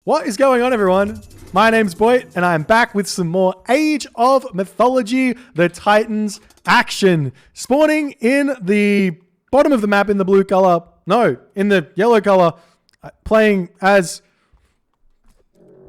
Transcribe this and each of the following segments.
What is going on, everyone? My name's Boyd, and I'm back with some more Age of Mythology, the Titans action. Spawning in the bottom of the map in the blue color. No, in the yellow color. Playing as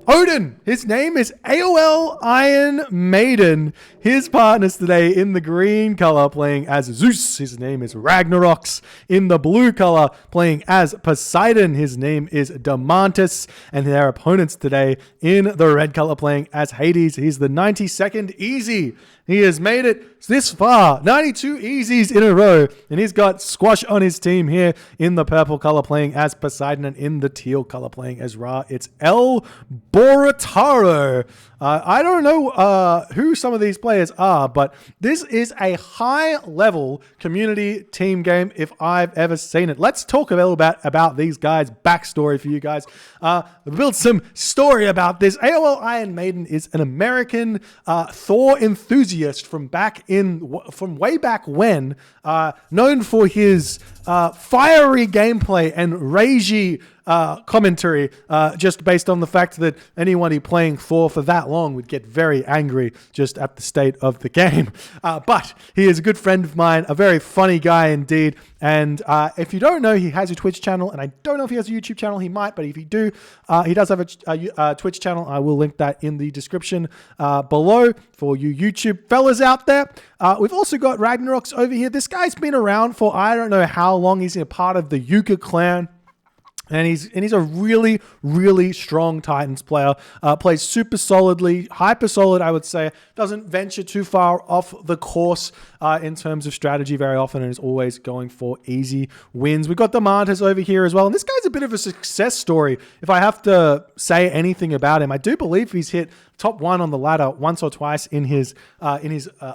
Odin. His name is AOL Iron Maiden. His partners today in the green color playing as Zeus. His name is Ragnerox. In the blue color playing as Poseidon. His name is Domantas. And their opponents today in the red color playing as Hades. He's the 92nd easy. He has made it this far, 92 easies in a row, and he's got Squash on his team here in the purple color playing as Poseidon, and in the teal color playing as Ra. It's El Borataro. I don't know who some of these players are, but this is a high-level community team game if I've ever seen it. Let's talk a little bit about these guys' backstory for you guys. Build some story about this. AOL Iron Maiden is an American Thor enthusiast from way back when, known for his fiery gameplay and ragey commentary, just based on the fact that anybody playing Thor for that long would get very angry just at the state of the game. But he is a good friend of mine, a very funny guy indeed. And if you don't know, he has a Twitch channel, and I don't know if he has a YouTube channel. He might, but if he do, he does have a Twitch channel. I will link that in the description below for you YouTube fellas out there. We've also got Ragnerox over here. This guy's been around for I don't know how long. He's a part of the Yuka clan. And he's a really, really strong Titans player. Plays super solidly, hyper solid, I would say. Doesn't venture too far off the course in terms of strategy very often, and is always going for easy wins. We've got Domantas over here as well. And this guy's a bit of a success story. If I have to say anything about him, I do believe he's hit top 1 on the ladder once or twice in his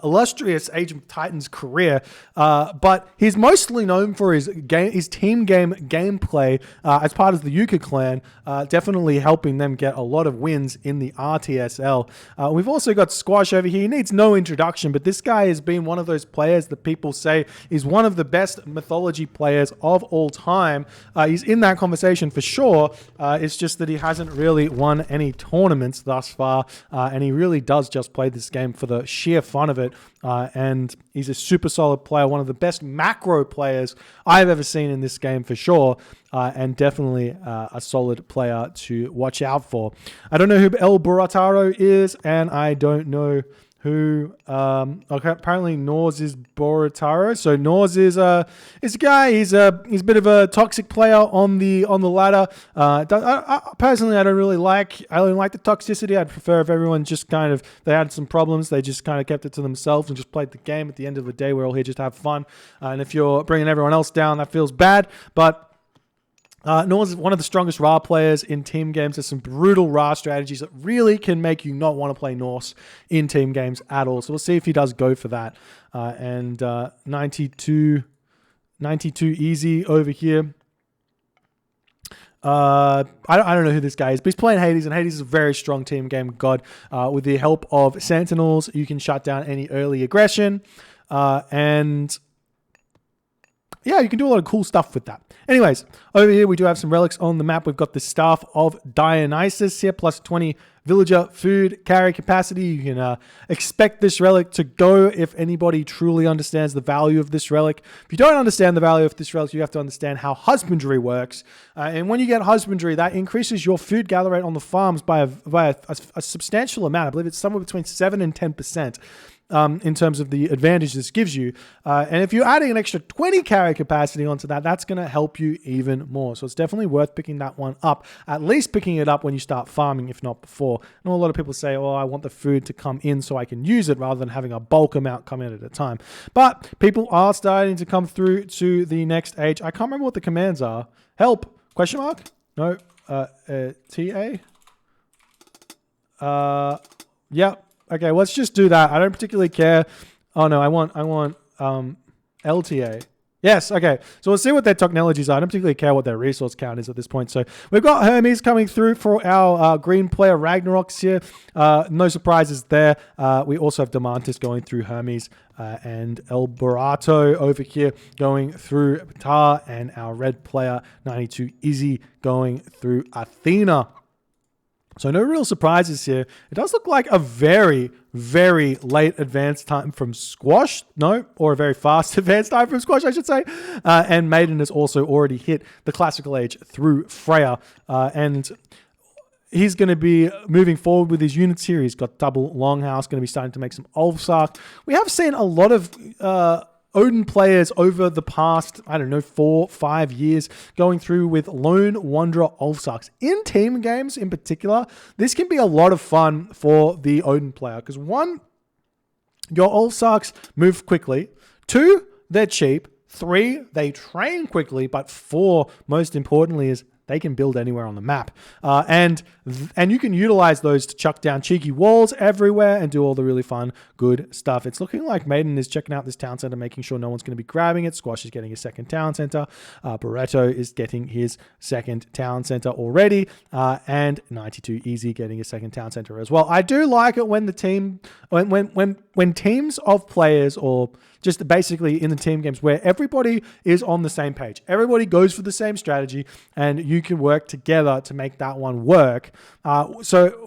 illustrious Age of Titans career. But he's mostly known for his team gameplay as part of the Yuka clan, definitely helping them get a lot of wins in the RTSL. We've also got Squash over here. He needs no introduction, but this guy has been one of those players that people say is one of the best mythology players of all time. He's in that conversation for sure. It's just that he hasn't really won any tournaments thus far. And he really does just play this game for the sheer fun of it. And he's a super solid player, one of the best macro players I've ever seen in this game for sure. And definitely a solid player to watch out for. I don't know who El Borataro is, and I don't know who apparently Nors is Borataro. So Nors is a guy. He's a bit of a toxic player on the ladder. Personally, I don't like the toxicity. I'd prefer if everyone just they had some problems, they just kind of kept it to themselves and just played the game. At the end of the day, we're all here just to have fun. And if you're bringing everyone else down, that feels bad. But Nors is one of the strongest Ra players in team games. There's some brutal Ra strategies that really can make you not want to play Norse in team games at all. So we'll see if he does go for that. And 92 easy over here. I don't know who this guy is, but he's playing Hades, and Hades is a very strong team game god. With the help of Sentinels, you can shut down any early aggression. And yeah, you can do a lot of cool stuff with that. Anyways, over here we do have some relics on the map. We've got the Staff of Dionysus here, plus 20 villager food carry capacity. You can expect this relic to go if anybody truly understands the value of this relic. If you don't understand the value of this relic, you have to understand how husbandry works. And when you get husbandry, that increases your food gather rate on the farms by a substantial amount. I believe it's somewhere between 7 and 10%. In terms of the advantage this gives you. And if you're adding an extra 20 carry capacity onto that, that's going to help you even more. So it's definitely worth picking that one up, at least picking it up when you start farming, if not before. I know a lot of people say, oh, I want the food to come in so I can use it rather than having a bulk amount come in at a time. But people are starting to come through to the next age. I can't remember what the commands are. Help? Question mark? No. TA? Yeah. Okay, let's just do that. I don't particularly care. Oh no, I want LTA. Yes, okay. So we'll see what their technologies are. I don't particularly care what their resource count is at this point. So we've got Hermes coming through for our green player Ragnerox here. No surprises there. We also have Domantas going through Hermes and El Borato over here going through Ptar, and our red player 92 Izzy going through Athena. So no real surprises here. It does look like a very, very late advance time from Squash. No, or a very fast advance time from Squash, I should say. And Maiden has also already hit the classical age through Freya. And he's going to be moving forward with his units here. He's got double Longhouse, going to be starting to make some Ulfsark. We have seen a lot of Odin players over the past, 4-5 years going through with Lone Wanderer Ulfsarks. In team games in particular, this can be a lot of fun for the Odin player because one, your Ulfsarks move quickly. Two, they're cheap. Three, they train quickly. But four, most importantly, is they can build anywhere on the map. And you can utilize those to chuck down cheeky walls everywhere and do all the really fun, good stuff. It's looking like Maiden is checking out this town center, making sure no one's going to be grabbing it. Squash is getting his second town center. Barreto is getting his second town center already. And 92 Easy getting his second town center as well. I do like it when the team, when teams of players or just basically in the team games where everybody is on the same page. Everybody goes for the same strategy and you can work together to make that one work. So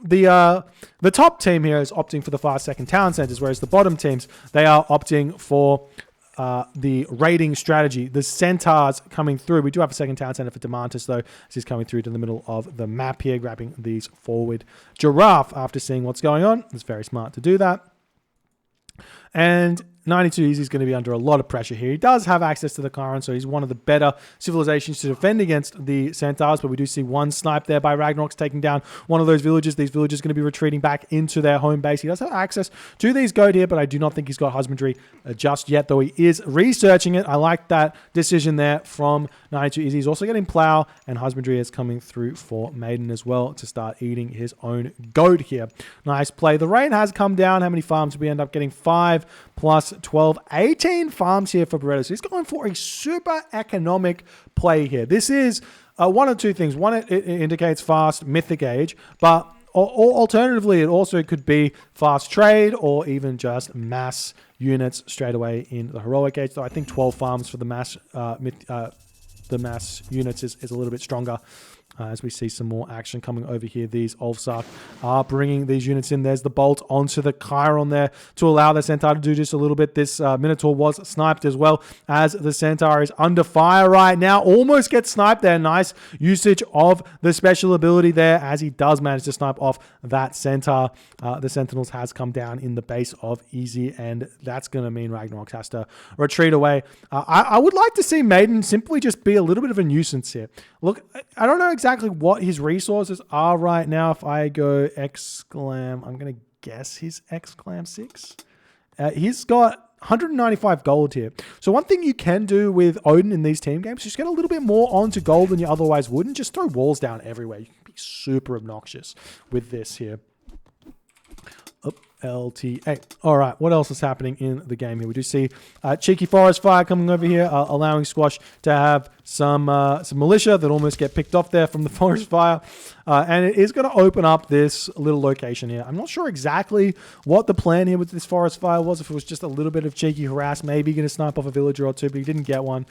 the top team here is opting for the fast second town centers, whereas the bottom teams, they are opting for the raiding strategy. The Centaurs coming through. We do have a second town center for Domantas, though. This is coming through to the middle of the map here, grabbing these forward Giraffe after seeing what's going on. It's very smart to do that. And 92 Easy is going to be under a lot of pressure here. He does have access to the Chiron, so he's one of the better civilizations to defend against the Centaurs, but we do see one snipe there by Ragnerox taking down one of those villages. These villages are going to be retreating back into their home base. He does have access to these goat here, but I do not think he's got husbandry just yet, though he is researching it. I like that decision there from 92 Easy. He's also getting plow, and husbandry is coming through for Maiden as well to start eating his own goat here. Nice play. The rain has come down. How many farms did we end up getting? 5 plus 12, 18 farms here for Barreto. So he's going for a super economic play here. This is one of two things. One, it indicates fast mythic age, but alternatively, it also could be fast trade or even just mass units straight away in the heroic age. So I think 12 farms for the mass units is a little bit stronger. As we see some more action coming over here. These Ulfsark are bringing these units in. There's the bolt onto the Chiron there to allow the Centaur to do just a little bit. This Minotaur was sniped as well as the Centaur is under fire right now. Almost gets sniped there. Nice usage of the special ability there as he does manage to snipe off that Centaur. The Sentinels has come down in the base of Easy, and that's going to mean Ragnerox has to retreat away. I would like to see Maiden simply just be a little bit of a nuisance here. Look, I don't know exactly what his resources are right now. If I go exclam, I'm going to guess he's exclam 6. He's got 195 gold here. So one thing you can do with Odin in these team games is just get a little bit more onto gold than you otherwise would and just throw walls down everywhere. You can be super obnoxious with this here. LTA. All right, what else is happening in the game here? We do see cheeky forest fire coming over here, allowing Squash to have some militia that almost get picked off there from the forest fire. And it is going to open up this little location here. I'm not sure exactly what the plan here with this forest fire was. If it was just a little bit of cheeky harass, maybe going to snipe off a villager or two, but he didn't get one.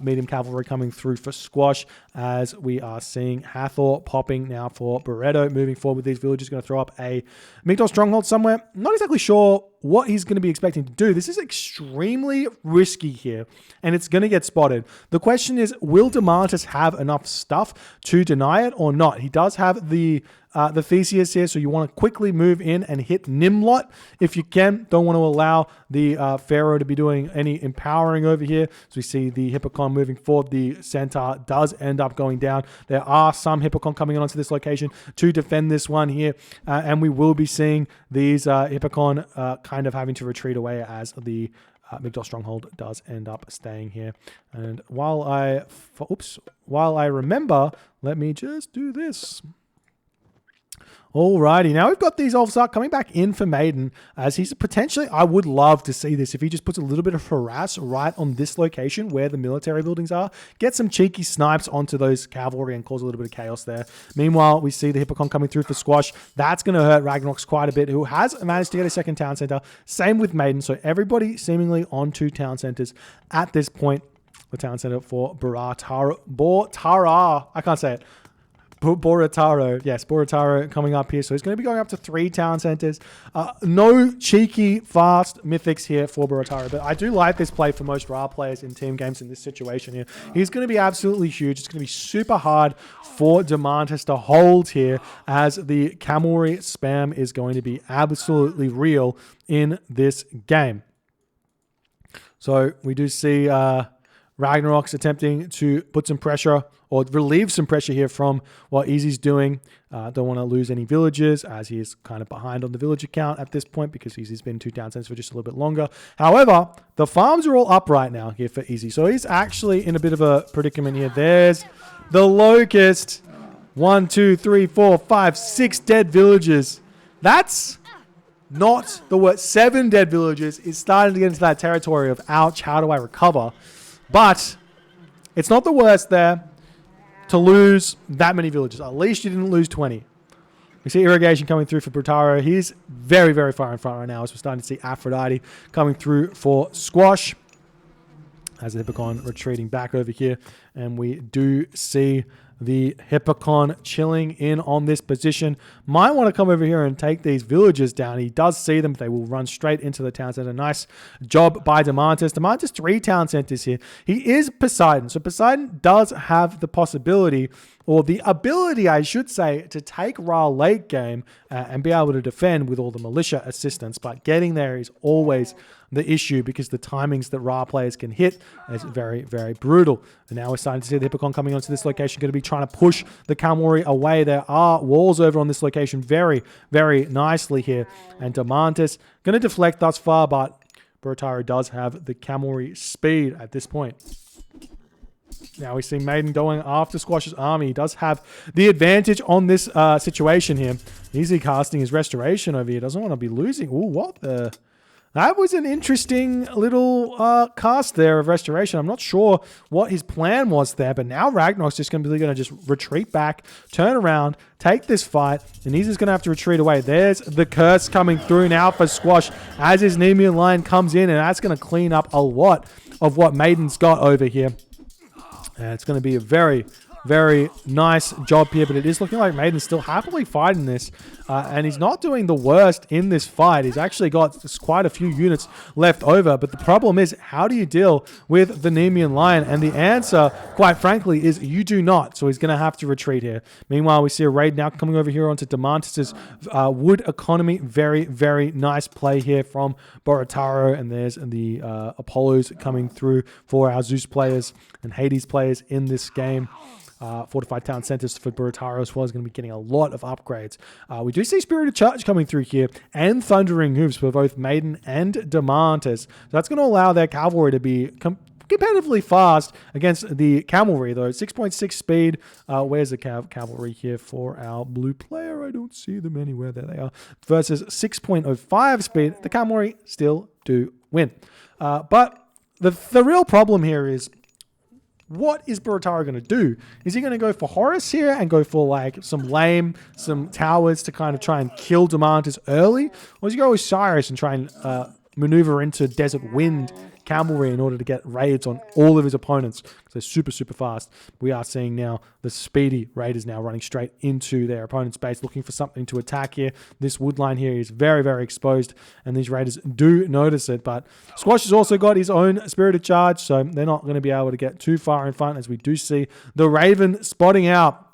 Medium cavalry coming through for Squash as we are seeing Hathor popping now for Barreto. Moving forward with these villagers, going to throw up a Migdol stronghold somewhere. Not exactly sure what he's going to be expecting to do. This is extremely risky here, and it's going to get spotted. The question is, will Domantas have enough stuff to deny it or not? He does have the Theseus here, so you want to quickly move in and hit Nimlot if you can. Don't want to allow the Pharaoh to be doing any empowering over here. So we see the Hippocon moving forward. The Centaur does end up going down. There are some Hippocon coming onto this location to defend this one here, and we will be seeing these Hippocon kind of having to retreat away as the Migdol stronghold does end up staying here. And while I remember, let me just do this. Alrighty, now we've got these Ulfsark coming back in for Maiden as he's potentially, I would love to see this if he just puts a little bit of harass right on this location where the military buildings are, get some cheeky snipes onto those cavalry and cause a little bit of chaos there. Meanwhile, we see the Hippocon coming through for Squash. That's going to hurt Ragnerox quite a bit, who has managed to get a second town center. Same with Maiden, so everybody seemingly on 2 town centers at this point. The town center for Bortara, I can't say it. Borutataro. Yes, Borutataro coming up here. So he's going to be going up to 3 town centers. No cheeky, fast mythics here for Borutataro. But I do like this play for most Ra players in team games in this situation here. He's going to be absolutely huge. It's going to be super hard for Domantas to hold here, as the cavalry spam is going to be absolutely real in this game. So we do see Ragnerox attempting to put some pressure or relieve some pressure here from what Easy's doing. Don't want to lose any villagers, as he is kind of behind on the villager count at this point because Easy's been 2 town centers for just a little bit longer. However, the farms are all up right now here for Easy. So he's actually in a bit of a predicament here. There's the Locust. 1, 2, 3, 4, 5, 6 dead villagers. That's not the worst. 7 dead villagers is starting to get into that territory of, ouch, how do I recover? But it's not the worst there to lose that many villagers. At least you didn't lose 20. We see irrigation coming through for Borutataro. He's very, very far in front right now, as we're starting to see Aphrodite coming through for Squash. As the Hippocon retreating back over here. And we do see the Hippocon chilling in on this position. Might want to come over here and take these villagers down. He does see them, but they will run straight into the town center. Nice job by Domantas. Domantas 3 town centers here. He is Poseidon. So Poseidon does have the possibility, or the ability, I should say, to take Ra late game and be able to defend with all the militia assistance. But getting there is always the issue, because the timings that Ra players can hit is very, very brutal. And now we're starting to see the Hippocon coming onto this location, going to be trying to push the cavalry away. There are walls over on this location very, very nicely here. And Domantas going to deflect thus far, but Borutataro does have the cavalry speed at this point. Now we see Maiden going after Squash's army. He does have the advantage on this situation here. Easy casting his restoration over here. Doesn't want to be losing. Ooh, what the... That was an interesting little cast there of restoration. I'm not sure what his plan was there, but now Ragnerox just going to just retreat back, turn around, take this fight, and he's just going to have to retreat away. There's the curse coming through now for Squash as his Nemean line comes in, and that's going to clean up a lot of what Maiden's got over here. And it's going to be a very, very nice job here, but it is looking like Maiden's still happily fighting this, and he's not doing the worst in this fight. He's actually got quite a few units left over, but the problem is, how do you deal with the Nemean Lion? And the answer, quite frankly, is you do not. So he's going to have to retreat here. Meanwhile, we see a raid now coming over here onto Domantas' wood economy. Very, very nice play here from Borutataro, and there's the Apollos coming through for our Zeus players and Hades players in this game. Fortified town centers for Borutataro as well is going to be getting a lot of upgrades. We do see Spirited Charge coming through here and Thundering Hooves for both Maiden and Domantas. So that's going to allow their cavalry to be competitively fast against the cavalry, though. 6.6 speed. Where's the cavalry here for our blue player? I don't see them anywhere. There they are. Versus 6.05 speed. The cavalry still do win. But the real problem here is, what is Borutataro going to do? Is he going to go for Horus here and go for like some towers to kind of try and kill Domantas early? Or is he going to go with Osiris and try and maneuver into Desert Wind cavalry in order to get raids on all of his opponents? Because they're super, super fast. We are seeing now the speedy raiders now running straight into their opponent's base, looking for something to attack here. This wood line here is very, very exposed, and these raiders do notice it. But Squash has also got his own Spirited Charge, so they're not going to be able to get too far in front, as we do see the Raven spotting out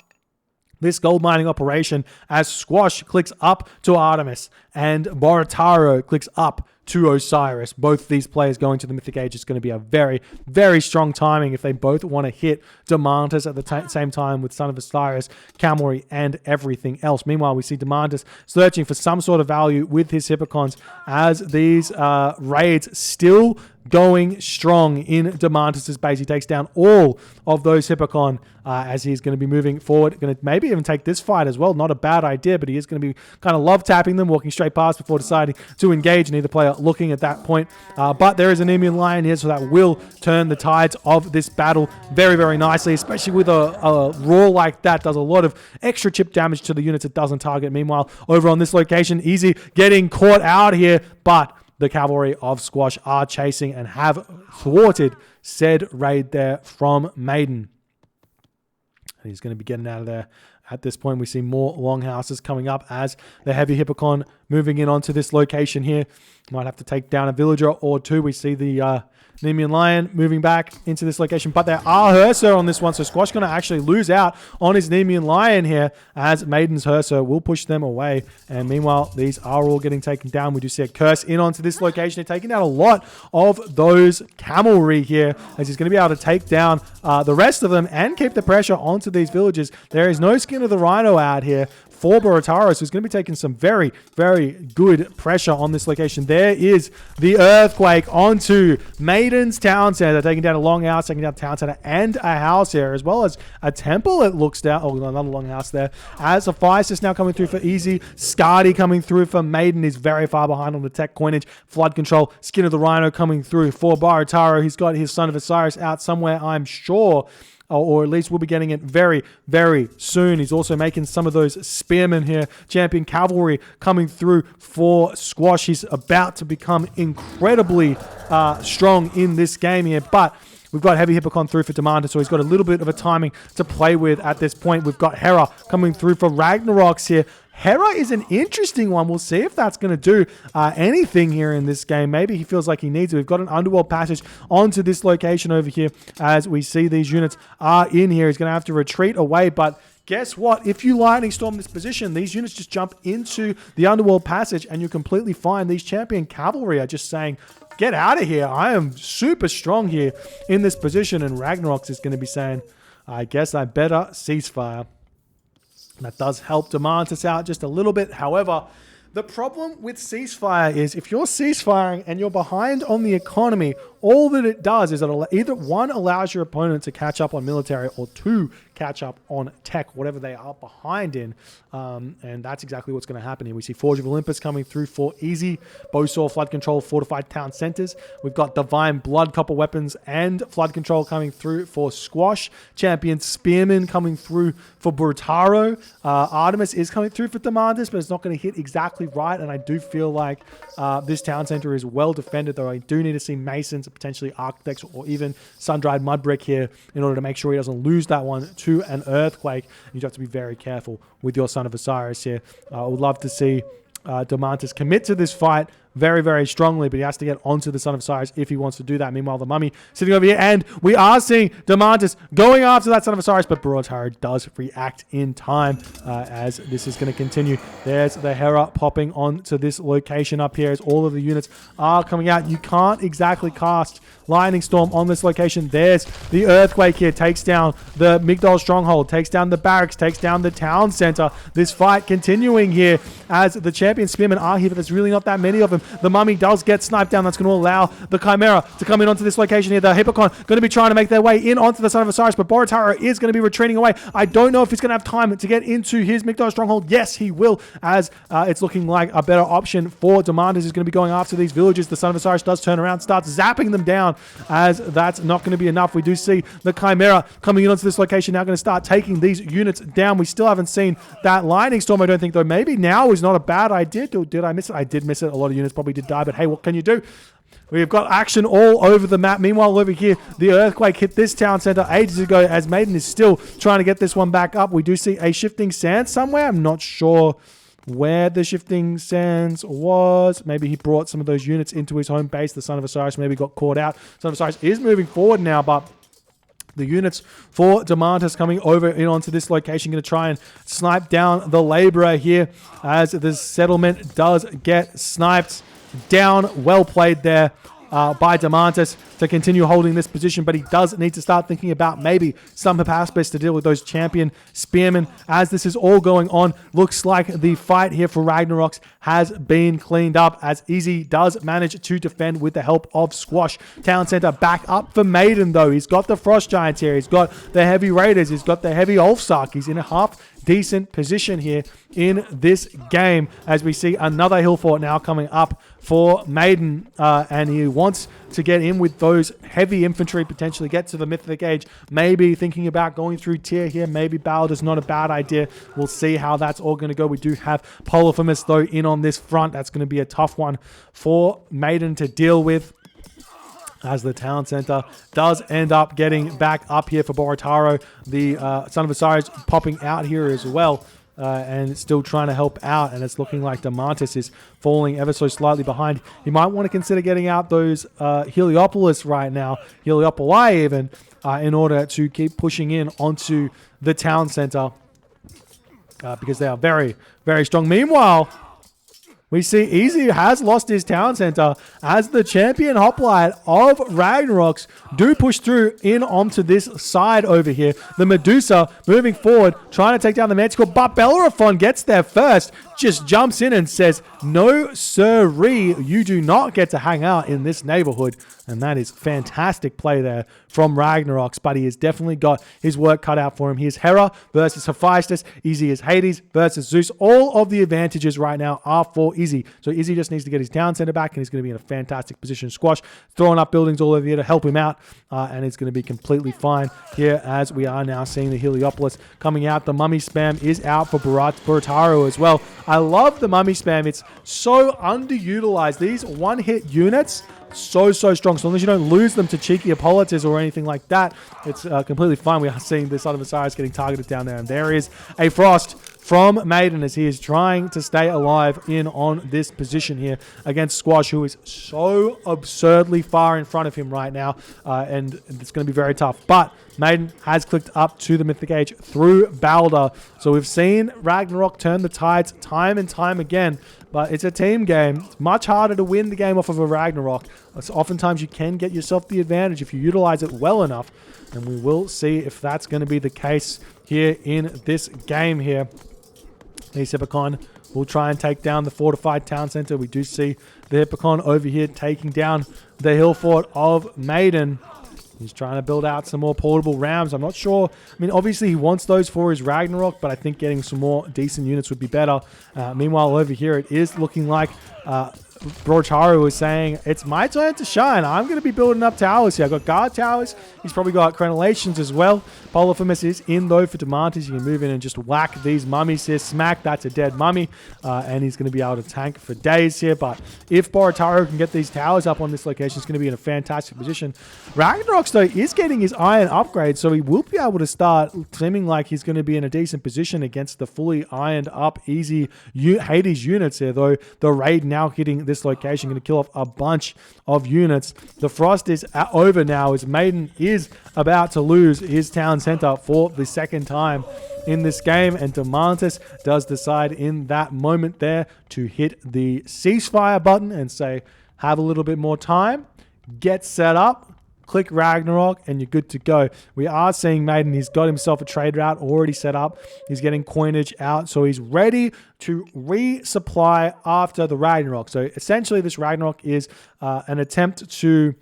this gold mining operation as Squash clicks up to Artemis and Borutataro clicks up to Osiris. Both these players going to the Mythic Age is going to be a very, very strong timing if they both want to hit Domantas at the same time with Son of Osiris, cavalry, and everything else. Meanwhile, we see Domantas searching for some sort of value with his Hippocons as these raids still going strong in Domantas' base. He takes down all of those Hippocon as he's going to be moving forward. Going to maybe even take this fight as well. Not a bad idea, but he is going to be kind of love tapping them, walking straight past before deciding to engage, and either player looking at that point. But there is an Nemean Lion here, so that will turn the tides of this battle very, very nicely, especially with a roar like that. Does a lot of extra chip damage to the units it doesn't target. Meanwhile, over on this location, Easy getting caught out here, but the cavalry of Squash are chasing and have thwarted said raid there from Maiden. And he's going to be getting out of there At this point, we see more longhouses coming up as the heavy Hippocon moving in onto this location here. Might have to take down a villager or two. We see the Nemean Lion moving back into this location, but there are Herser on this one, so Squash going to actually lose out on his Nemean Lion here as Maiden's Herser will push them away, and meanwhile, these are all getting taken down. We do see a Curse in onto this location. They're taking down a lot of those cavalry here, as he's going to be able to take down the rest of them and keep the pressure onto these villages. There is no Skin of the Rhino out here for Borutoros, who's going to be taking some very, very good pressure on this location. There is the Earthquake onto Maiden's Town Center, taking down a Longhouse, taking down a Town Center and a house here, as well as a temple, it looks down. Oh, another Longhouse there. As Hephaestus now coming through for Easy. Scardy coming through for Maiden is very far behind on the tech coinage. Flood Control, Skin of the Rhino coming through for Barutaro. He's got his Son of Osiris out somewhere, I'm sure. Or at least we'll be getting it very, very soon. He's also making some of those spearmen here. Champion Cavalry coming through for Squash. He's about to become incredibly strong in this game here, but we've got Heavy Hippocon through for Domantas, so he's got a little bit of a timing to play with at this point. We've got Hera coming through for Ragnerox here. Hera is an interesting one. We'll see if that's going to do anything here in this game. Maybe he feels like he needs it. We've got an underworld passage onto this location over here as we see these units are in here. He's going to have to retreat away, but guess what? If you Lightning Storm this position, these units just jump into the underworld passage and you're completely fine. These champion cavalry are just saying, get out of here. I am super strong here in this position. And Ragnerox is going to be saying, I guess I better ceasefire. That does help Domantas out just a little bit. However, the problem with ceasefire is if you're ceasefiring and you're behind on the economy, all that it does is it either one allows your opponent to catch up on military or two catch up on tech, whatever they are behind in. And that's exactly what's going to happen here. We see Forge of Olympus coming through for Easy, Bowsaw, Flood Control, Fortified Town Centers. We've got Divine Blood, Copper Weapons, and Flood Control coming through for Squash. Champion Spearman coming through for Brutaro. Artemis is coming through for Domantas, but it's not going to hit exactly right. And I do feel like this town center is well defended, though I do need to see Masons, potentially Architects, or even Sun-Dried Mud Brick here in order to make sure he doesn't lose that one to an Earthquake. You have to be very careful with your Son of Osiris here. I would love to see Domantas commit to this fight very, very strongly, but he has to get onto the Son of Osiris if he wants to do that. Meanwhile, the Mummy sitting over here, and we are seeing Domantas going after that Son of Osiris, but Borutoros does react in time as this is going to continue. There's the Hera popping onto this location up here as all of the units are coming out. You can't exactly cast Lightning Storm on this location. There's the Earthquake here, takes down the Migdol Stronghold, takes down the barracks, takes down the town center. This fight continuing here as the champion spearmen are here, but there's really not that many of them. The Mummy does get sniped down. That's going to allow the Chimera to come in onto this location here. The Hippocon going to be trying to make their way in onto the Son of Osiris, but Borutoros is going to be retreating away. I don't know if he's going to have time to get into his Migdol Stronghold. Yes, he will, as it's looking like a better option for Domantas. Is going to be going after these villages. The Son of Osiris does turn around, starts zapping them down, as that's not going to be enough. We do see the Chimera coming in onto this location, now going to start taking these units down. We still haven't seen that Lightning Storm, I don't think, though. Maybe now is not a bad idea. Did I miss it? I did miss it. A lot of units probably did die, but hey, what can you do? We've got action all over the map. Meanwhile, over here, the Earthquake hit this town center ages ago, as Maiden is still trying to get this one back up. We do see a Shifting Sand somewhere. I'm not sure where the Shifting Sands was. Maybe he brought some of those units into his home base. The Son of Osiris maybe got caught out. Son of Osiris is moving forward now, but the units for Domantas coming over in onto this location, going to try and snipe down the Laborer here as the settlement does get sniped down. Well played there by Domantas to continue holding this position, but he does need to start thinking about maybe some Hephaestus to deal with those champion spearmen. As this is all going on, looks like the fight here for Ragnerox has been cleaned up, as Easy does manage to defend with the help of Squash. Town Center back up for Maiden, though. He's got the Frost Giants here. He's got the Heavy Raiders. He's got the Heavy Ulfsark. He's in a half decent position here in this game, as we see another hill fort now coming up for Maiden, and he wants to get in with those heavy infantry, potentially get to the Mythic Age, maybe thinking about going through tier here. Maybe Balder's not a bad idea. We'll see how that's all going to go. We do have Polyphemus, though, in on this front. That's going to be a tough one for Maiden to deal with. as the town center does end up getting back up here for Borataro. The Son of Osiris popping out here as well. And still trying to help out, and it's looking like Domantas is falling ever so slightly behind. You might want to consider getting out those Heliopolis right now, Heliopoli even, in order to keep pushing in onto the town center because they are very, very strong. Meanwhile, we see Easy has lost his town center as the champion hoplite of Ragnerox do push through in onto this side over here. The Medusa moving forward, trying to take down the Manticore, but Bellerophon gets there first, just jumps in and says, no sirree, you do not get to hang out in this neighborhood. And that is fantastic play there from Ragnerox, but he has definitely got his work cut out for him. He is Hera versus Hephaestus. Easy is Hades versus Zeus. All of the advantages right now are for Izzy. So Izzy just needs to get his town center back, and he's going to be in a fantastic position. Squash throwing up buildings all over here to help him out, and it's going to be completely fine here as we are now seeing the Heliopolis coming out. The mummy spam is out for Borataro as well. I love the mummy spam. It's so underutilized. These one-hit units, so strong. So long as you don't lose them to cheeky Hippolytus or anything like that, it's completely fine. We are seeing the Son of Osiris getting targeted down there, and there is a Frost from Maiden as he is trying to stay alive in on this position here against Squash, who is so absurdly far in front of him right now, and it's going to be very tough. But Maiden has clicked up to the Mythic Age through Balder, so we've seen Ragnarok turn the tides time and time again. But it's a team game. It's much harder to win the game off of a Ragnarok. Oftentimes you can get yourself the advantage if you utilize it well enough. And we will see if that's going to be the case here in this game here. The Hippocon will try and take down the fortified town center. We do see the Hippocon over here taking down the hill fort of Maiden. He's trying to build out some more portable rams. I'm not sure. I mean, obviously he wants those for his Ragnarok, but I think getting some more decent units would be better. Meanwhile, over here, it is looking like Borataro is saying, it's my turn to shine. I'm going to be building up towers here. I've got guard towers. He's probably got crenellations as well. Polyphemus is in, though, for Domantas. You can move in and just whack these mummies here. Smack, that's a dead mummy. And he's going to be able to tank for days here. But if Borataro can get these towers up on this location, it's going to be in a fantastic position. Ragnerox, though, is getting his iron upgrade, so he will be able to start seeming like he's going to be in a decent position against the fully ironed up, easy Hades units here, though the raid now hitting this location, going to kill off a bunch of units. The Frost is over now as Maiden is about to lose his town center for the second time in this game, and Domantas does decide in that moment there to hit the ceasefire button and say, have a little bit more time, get set up, click Ragnarok, and you're good to go. We are seeing Maiden, he's got himself a trade route already set up. He's getting coinage out, so he's ready to resupply after the Ragnarok. So essentially this Ragnarok is an attempt to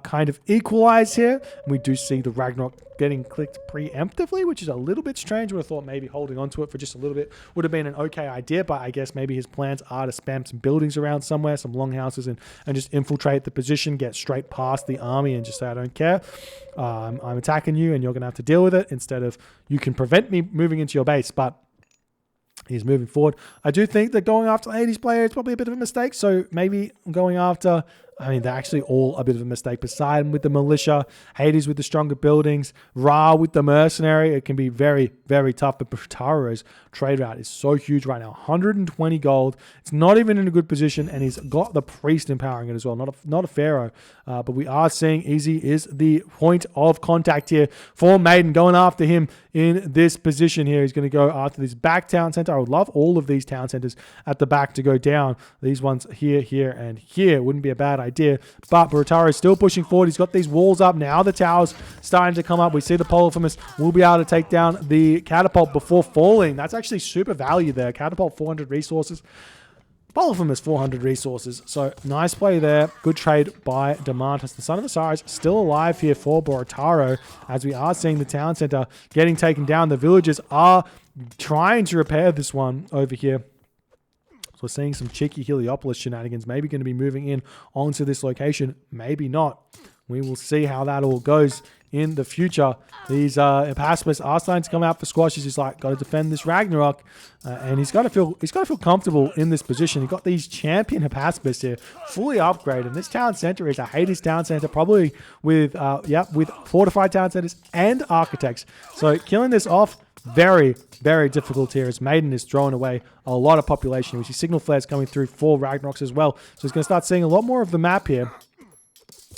kind of equalize here. We do see the Ragnarok getting clicked preemptively, which is a little bit strange. We would have thought maybe holding on to it for just a little bit would have been an okay idea, but I guess maybe his plans are to spam some buildings around somewhere, some longhouses, and just infiltrate the position, get straight past the army and just say, I don't care. I'm attacking you and you're going to have to deal with it, instead of you can prevent me moving into your base. But he's moving forward. I do think that going after the Hades player is probably a bit of a mistake, so maybe going after, I mean, they're actually all a bit of a mistake. Poseidon with the militia, Hades with the stronger buildings, Ra with the mercenary. It can be very, very tough. But Botaro's trade route is so huge right now. 120 gold. It's not even in a good position, and he's got the priest empowering it as well. Not a pharaoh. But we are seeing Easy is the point of contact here for Maiden, going after him in this position here. He's going to go after this back town center. I would love all of these town centers at the back to go down. These ones here, here, and here wouldn't be a bad idea. But Borataro is still pushing forward. He's got these walls up. Now the towers starting to come up. We see the Polyphemus will be able to take down the catapult before falling. That's actually super value there. Catapult 400 resources. Polyphemus 400 resources. So nice play there. Good trade by Domantas. The Son of Osiris still alive here for Borataro, as we are seeing the town center getting taken down. The villagers are trying to repair this one over here. So we're seeing some cheeky Heliopolis shenanigans. Maybe going to be moving in onto this location. Maybe not. We will see how that all goes in the future. These Hippaspis are starting to come out for Squash. He's just like, got to defend this Ragnarok. And he's got to feel comfortable in this position. You've got these champion Hippaspis here, fully upgraded. And this town center is a Hades town center, probably with fortified town centers and architects. So killing this off, very, very difficult here as Maiden is throwing away a lot of population. We see signal flares coming through for Ragnerox as well. So he's going to start seeing a lot more of the map here,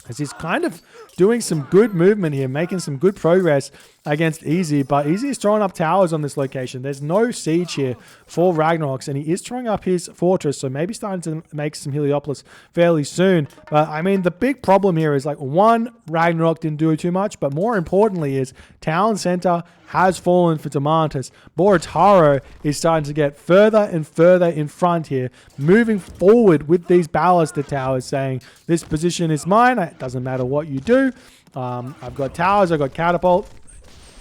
as he's kind of doing some good movement here, making some good progress against Easy. But Easy is throwing up towers on this location. There's no siege here for Ragnerox, and he is throwing up his fortress, so maybe starting to make some Heliopolis fairly soon. But, I mean, the big problem here is, like, one, Ragnarok didn't do too much, but more importantly is Town Center has fallen for Domantas. Borataro is starting to get further and further in front here, moving forward with these baluster towers, saying, this position is mine. It doesn't matter what you do. I've got towers, I've got catapult.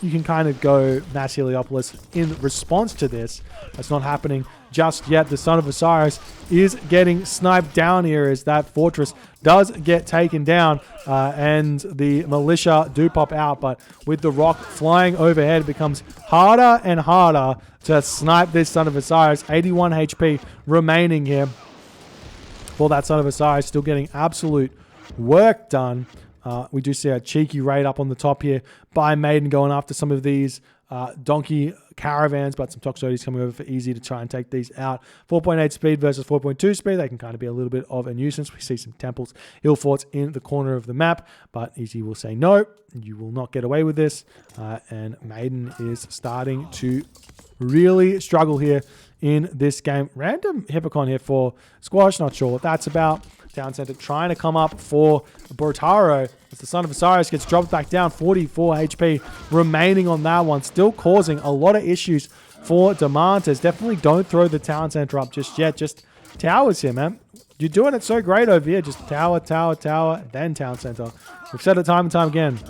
You can kind of go mass Heliopolis in response to this. That's not happening just yet. The Son of Osiris is getting sniped down here as that fortress does get taken down, and the militia do pop out. But with the rock flying overhead, it becomes harder and harder to snipe this Son of Osiris. 81 HP remaining here for that Son of Osiris, still getting absolute work done. We do see a cheeky raid up on the top here by Maiden going after some of these donkey caravans, but some Toxotes coming over for Easy to try and take these out. 4.8 speed versus 4.2 speed. They can kind of be a little bit of a nuisance. We see some temples, hill forts in the corner of the map, but Easy will say, no, you will not get away with this. And Maiden is starting to really struggle here in this game. Random Hippocon here for Squash. Not sure what that's about. Town Center trying to come up for Borataro as the Son of Osiris gets dropped back down. 44 HP remaining on that one. Still causing a lot of issues for Domantas. Definitely don't throw the Town Center up just yet. Just towers here, man. You're doing it so great over here. Just tower, tower, tower, then Town Center. We've said it time and time again.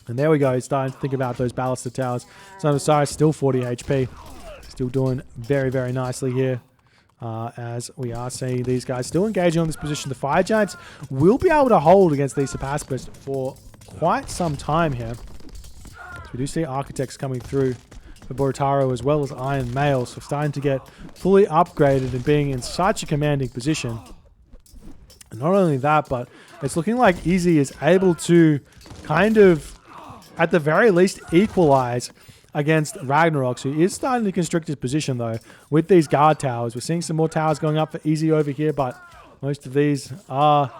And there we go. He's starting to think about those baluster towers. Son of Osiris still 40 HP. Still doing very, very nicely here. As we are seeing these guys still engaging on this position. The Fire Giants will be able to hold against these Hippaspis for quite some time here. So we do see Architects coming through for Borataro as well as Iron Mail. So starting to get fully upgraded and being in such a commanding position. And not only that, but it's looking like Easy is able to kind of, at the very least, equalize against Ragnerox, who is starting to constrict his position, though, with these guard towers. We're seeing some more towers going up for Easy over here, but most of these are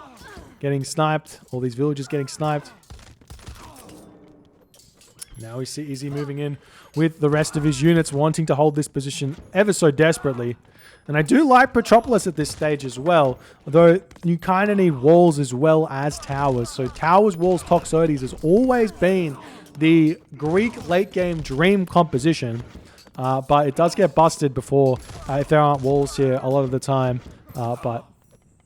getting sniped. All these villagers getting sniped. Now we see Easy moving in with the rest of his units, wanting to hold this position ever so desperately. And I do like Petropolis at this stage as well, although you kind of need walls as well as towers. So towers, walls, Toxotes has always been the Greek late game dream composition, but it does get busted before if there aren't walls here a lot of the time. But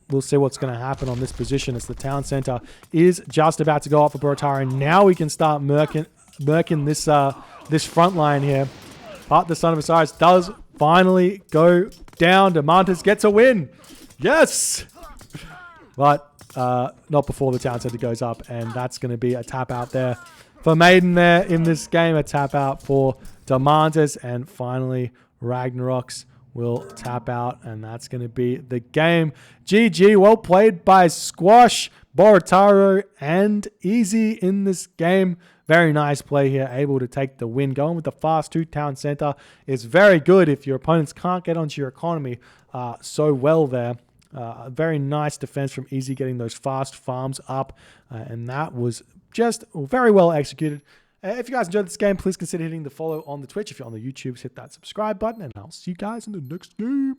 we'll see what's going to happen on this position as the town center is just about to go off for Borataro. And now we can start murking this front line here. But the Son of Osiris does finally go down. Domantas gets a win. Yes! But not before the town center goes up, and that's going to be a tap out there for Maiden there in this game. A tap out for Domantas, and finally Ragnerox will tap out, and that's going to be the game. GG, well played by Squash, Borataro, and Easy in this game. Very nice play here, able to take the win. Going with the fast 2 town center is very good if your opponents can't get onto your economy so well there. Very nice defense from Easy, getting those fast farms up, and that was just very well executed. If you guys enjoyed this game, please consider hitting the follow on the Twitch. If you're on the YouTube, hit that subscribe button, and I'll see you guys in the next game.